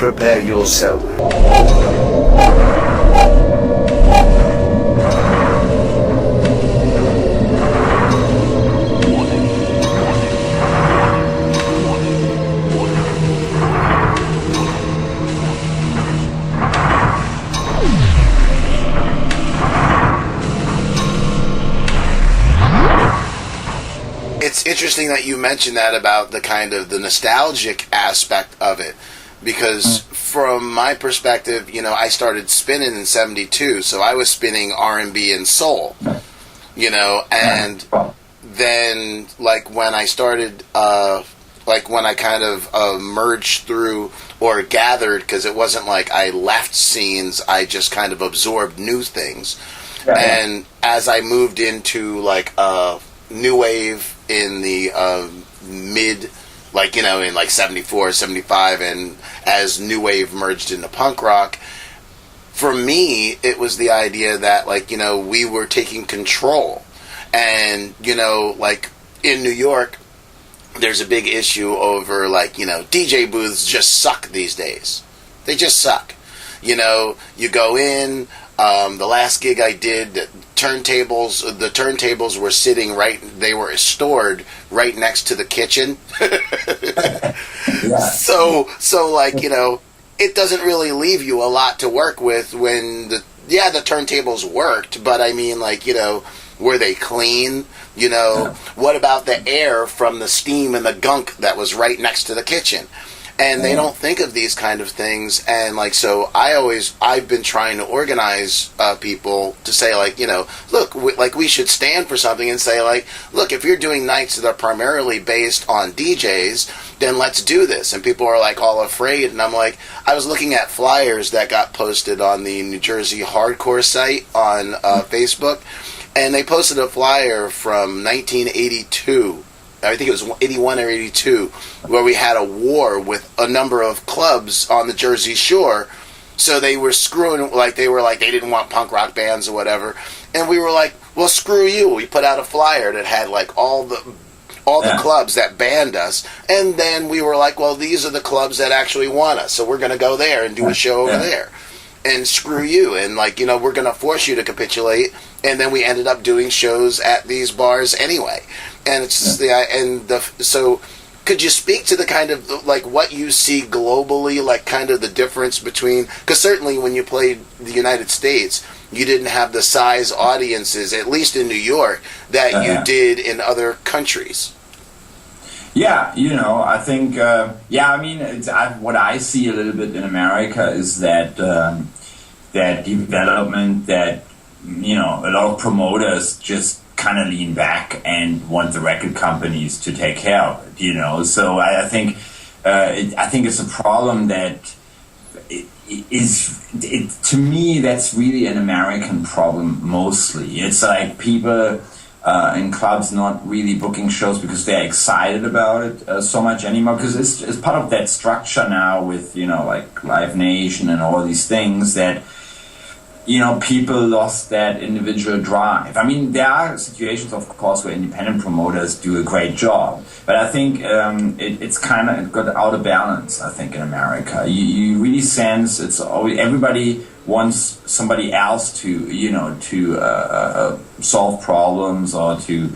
prepare yourself. It's interesting that you mentioned that about the kind of the nostalgic aspect of it, because from my perspective, you know, I started spinning in '72, so I was spinning R&B and soul, you know, and then like when I started, like when I kind of merged through or gathered, because it wasn't like I left scenes, I just kind of absorbed new things, and as I moved into like new wave in the mid, like, you know, in like 74, 75, and as new wave merged into punk rock, for me, it was the idea that, like, you know, we were taking control. And, you know, like, in New York, there's a big issue over, like, you know, DJ booths just suck these days. They just suck. You know, you go in, the last gig I did, the turntables were sitting they were stored right next to the kitchen. So like, you know, it doesn't really leave you a lot to work with when the turntables worked, but I mean, like, you know, were they clean? You know, what about the air from the steam and the gunk that was right next to the kitchen? And they don't think of these kind of things, and like, so I've been trying to organize people to say, like, you know, look, we should stand for something and say, like, look, if you're doing nights that are primarily based on DJs, then let's do this. And people are like all afraid, and I'm like, I was looking at flyers that got posted on the New Jersey Hardcore site on Facebook, and they posted a flyer from 1982. I think it was 81 or 82, where we had a war with a number of clubs on the Jersey Shore. So they were screwing, like, they didn't want punk rock bands or whatever. And we were like, well, screw you. We put out a flyer that had, like, all the clubs that banned us. And then we were like, well, these are the clubs that actually want us. So we're going to go there and do a show over there. And screw you. And, like, you know, we're going to force you to capitulate. And then we ended up doing shows at these bars anyway. And it's just so could you speak to the kind of, like, what you see globally, like, kind of the difference between, because certainly when you played the United States, you didn't have the size audiences, at least in New York, that you did in other countries. Yeah, you know, I think, I mean, what I see a little bit in America is that that development that, you know, a lot of promoters just kind of lean back and want the record companies to take care of it, you know. So I think it's a problem that to me, that's really an American problem mostly. It's like people in clubs not really booking shows because they're excited about it so much anymore, because it's part of that structure now with, you know, like Live Nation and all these things that, you know, people lost that individual drive. I mean, there are situations, of course, where independent promoters do a great job, but I think it's kind of got out of balance, I think, in America. You really sense it's always, everybody wants somebody else to, you know, to solve problems or to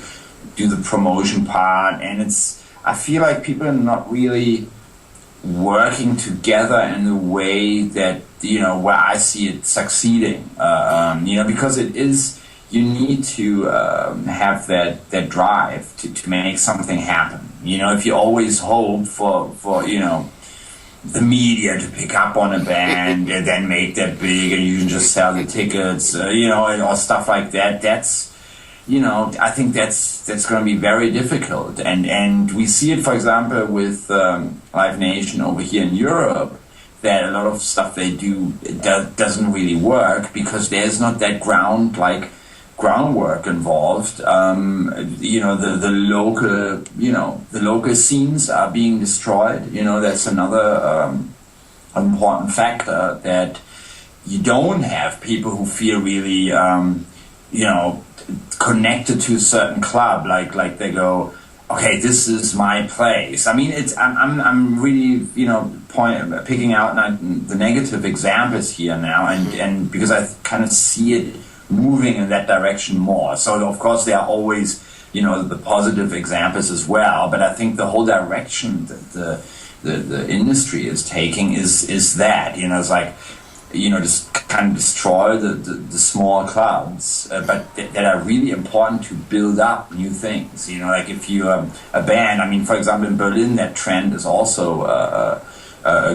do the promotion part, and I feel like people are not really working together in a way that, you know, where I see it succeeding, you know, because you need to have that drive to make something happen. You know, if you always hope for you know, the media to pick up on a band and then make that big and you can just sell the tickets, you know, or stuff like that, that's, you know, I think that's going to be very difficult. And we see it, for example, with Live Nation over here in Europe, that a lot of stuff they do doesn't really work because there's not that groundwork involved. You know, the local scenes are being destroyed. You know, that's another important factor, that you don't have people who feel really, you know, connected to a certain club, like they go, okay, this is my place. I mean, I'm really, picking out the negative examples here now, and because I kind of see it moving in that direction more. So of course there are always, the positive examples as well, but I think the whole direction that the industry is taking is that, it's like, just kind of destroy the small clubs, but that are really important to build up new things. Like if you a band, I mean, for example, in Berlin, that trend is also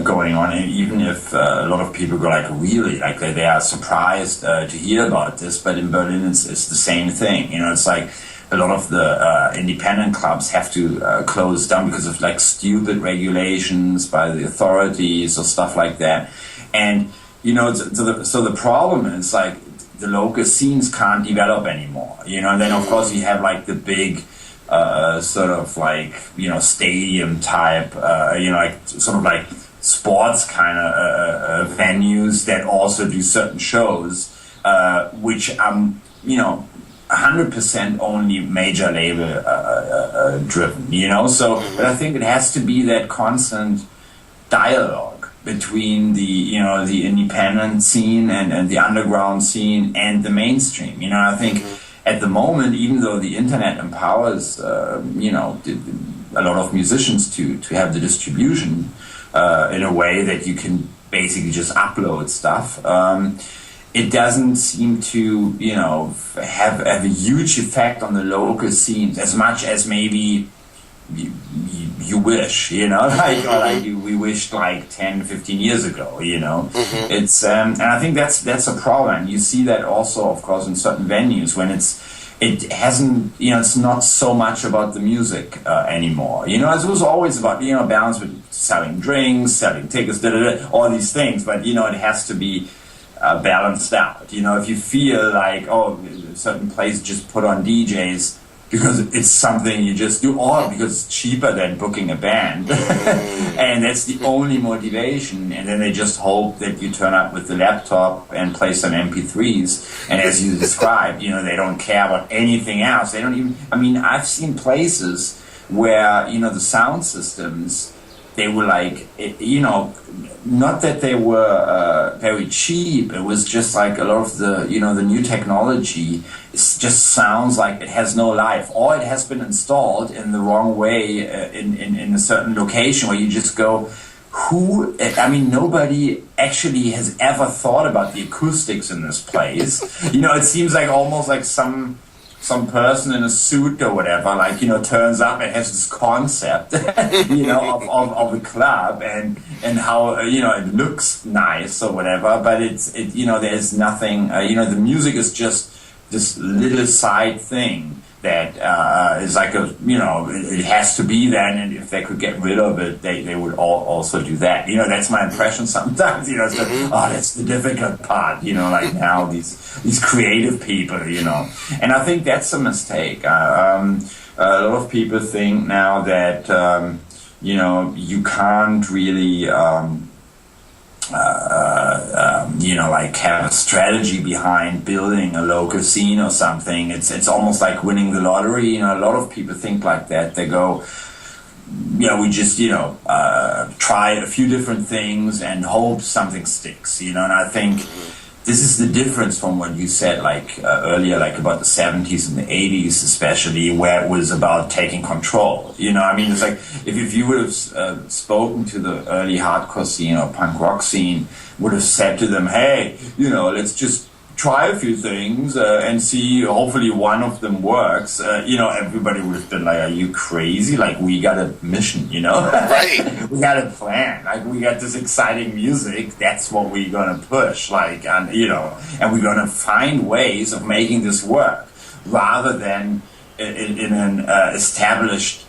going on, and even if a lot of people go like, really, like they are surprised to hear about this, but in Berlin it's the same thing. It's like a lot of the independent clubs have to close down because of like stupid regulations by the authorities or stuff like that, and so the problem is like the local scenes can't develop anymore, and then of course you have like the big sort of like, stadium type, like sort of like sports kind of venues that also do certain shows, which 100% only major label driven, so but I think it has to be that constant dialogue between the the independent scene and the underground scene and the mainstream. I think at the moment, even though the internet empowers a lot of musicians to have the distribution in a way that you can basically just upload stuff, it doesn't seem to have a huge effect on the local scenes as much as maybe you wish, like we wished like 10, 15 years ago, It's and I think that's a problem. You see that also, of course, in certain venues when it hasn't, it's not so much about the music anymore. It was always about, balance with selling drinks, selling tickets, all these things, but it has to be balanced out. If you feel like, a certain place just put on DJs because it's something you just do, or because it's cheaper than booking a band, and that's the only motivation, and then they just hope that you turn up with the laptop and play some MP3s, and as you described, they don't care about anything else. They don't even, I've seen places where, the sound systems, they were like, not that they were very cheap. It was just like a lot of the, the new technology just sounds like it has no life, or it has been installed in the wrong way in a certain location where you just go, nobody actually has ever thought about the acoustics in this place. It seems like almost like some person in a suit or whatever, like, turns up and has this concept, of a club and how, it looks nice or whatever, but there's nothing, the music is just this little side thing that is like it has to be there, and if they could get rid of it, they would also do that. That's my impression sometimes. It's like, that's the difficult part. Like now these creative people. And I think that's a mistake. A lot of people think now that you can't really. Like have a strategy behind building a local scene or something. It's almost like winning the lottery. A lot of people think like that. They go, we just try a few different things and hope something sticks. And I think this is the difference from what you said earlier, like about the 70s and the 80s especially, where it was about taking control. It's like if you would have spoken to the early hardcore scene or punk rock scene, would have said to them, hey, let's just try a few things and see, hopefully one of them works, everybody would have been like, are you crazy? Like, we got a mission, Right. We got a plan. Like, we got this exciting music. That's what we're going to push. Like, and we're going to find ways of making this work rather than in an established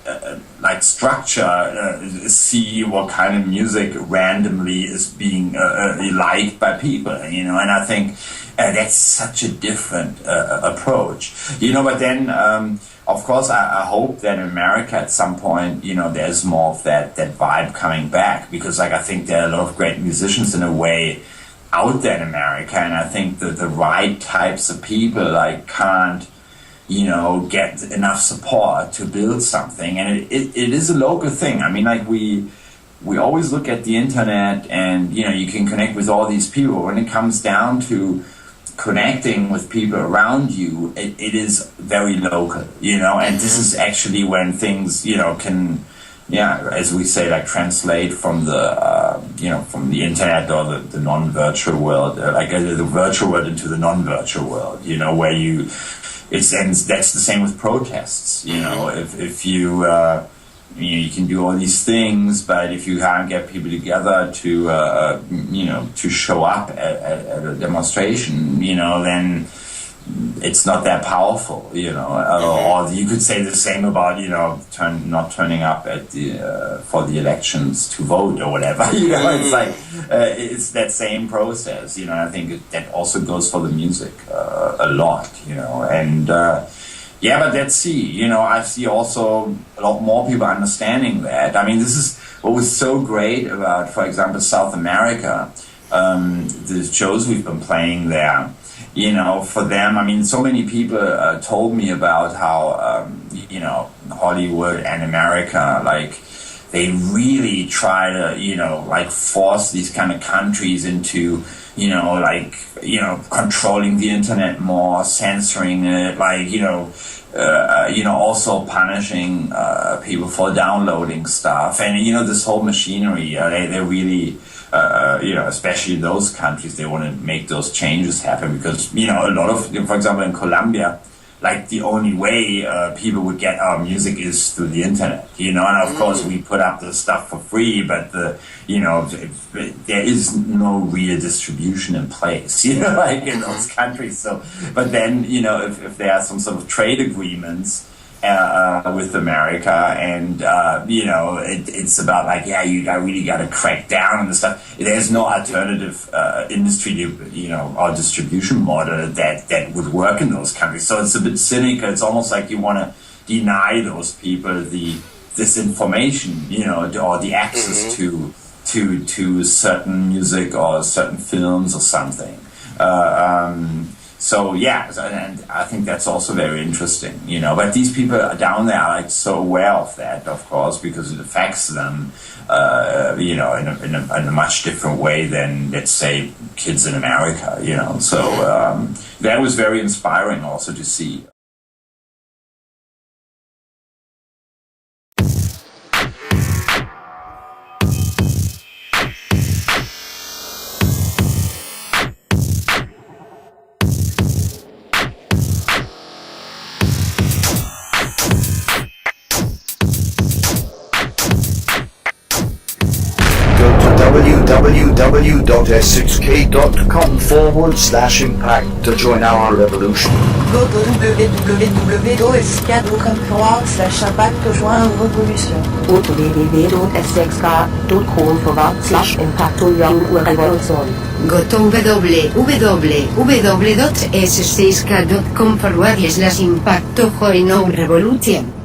structure, see what kind of music randomly is being liked by people, and I think that's such a different approach, but then of course I hope that in America at some point, there's more of that vibe coming back, because I think there are a lot of great musicians in a way out there in America, and I think that the right types of people can't get enough support to build something. And it is a local thing. I mean, like we always look at the internet and, you can connect with all these people. When it comes down to connecting with people around you, it is very local, and this is actually when things, can, as we say, like translate from the internet or the non-virtual world, the virtual world into the non-virtual world, where and that's the same with protests, if you, you can do all these things, but if you can't get people together to to show up at a demonstration, then it's not that powerful, or you could say the same about not turning up at for the elections to vote or whatever. It's like it's that same process. I think that also goes for the music a lot. And but let's see. I see also a lot more people understanding that. I mean, this is what was so great about, for example, South America. The shows we've been playing there. For them, I mean, so many people told me about how, Hollywood and America, like, they really try to, force these kind of countries into, controlling the internet more, censoring it, also punishing people for downloading stuff. And, this whole machinery, they really... especially in those countries, they want to make those changes happen because, a lot of, for example, in Colombia, like the only way people would get our music is through the internet, and of course we put up the stuff for free, but there is no real distribution in place, like in those countries. So, but then, if there are some sort of trade agreements with America, and it's about you really got to crack down on the stuff. There's no alternative industry, or distribution model that would work in those countries. So it's a bit cynical. It's almost like you want to deny those people this information, or the access to certain music or certain films or something. And I think that's also very interesting, But these people down there are so aware of that, of course, because it affects them, in a much different way than, let's say, kids in America, So that was very inspiring also to see. www.s6k.com/impact to join our revolution. Go to www.s6k.com/impact to join our revolution. Go to www.s6k.com/impact to join our revolution. Go to www.s6k.com/impact to join our revolution.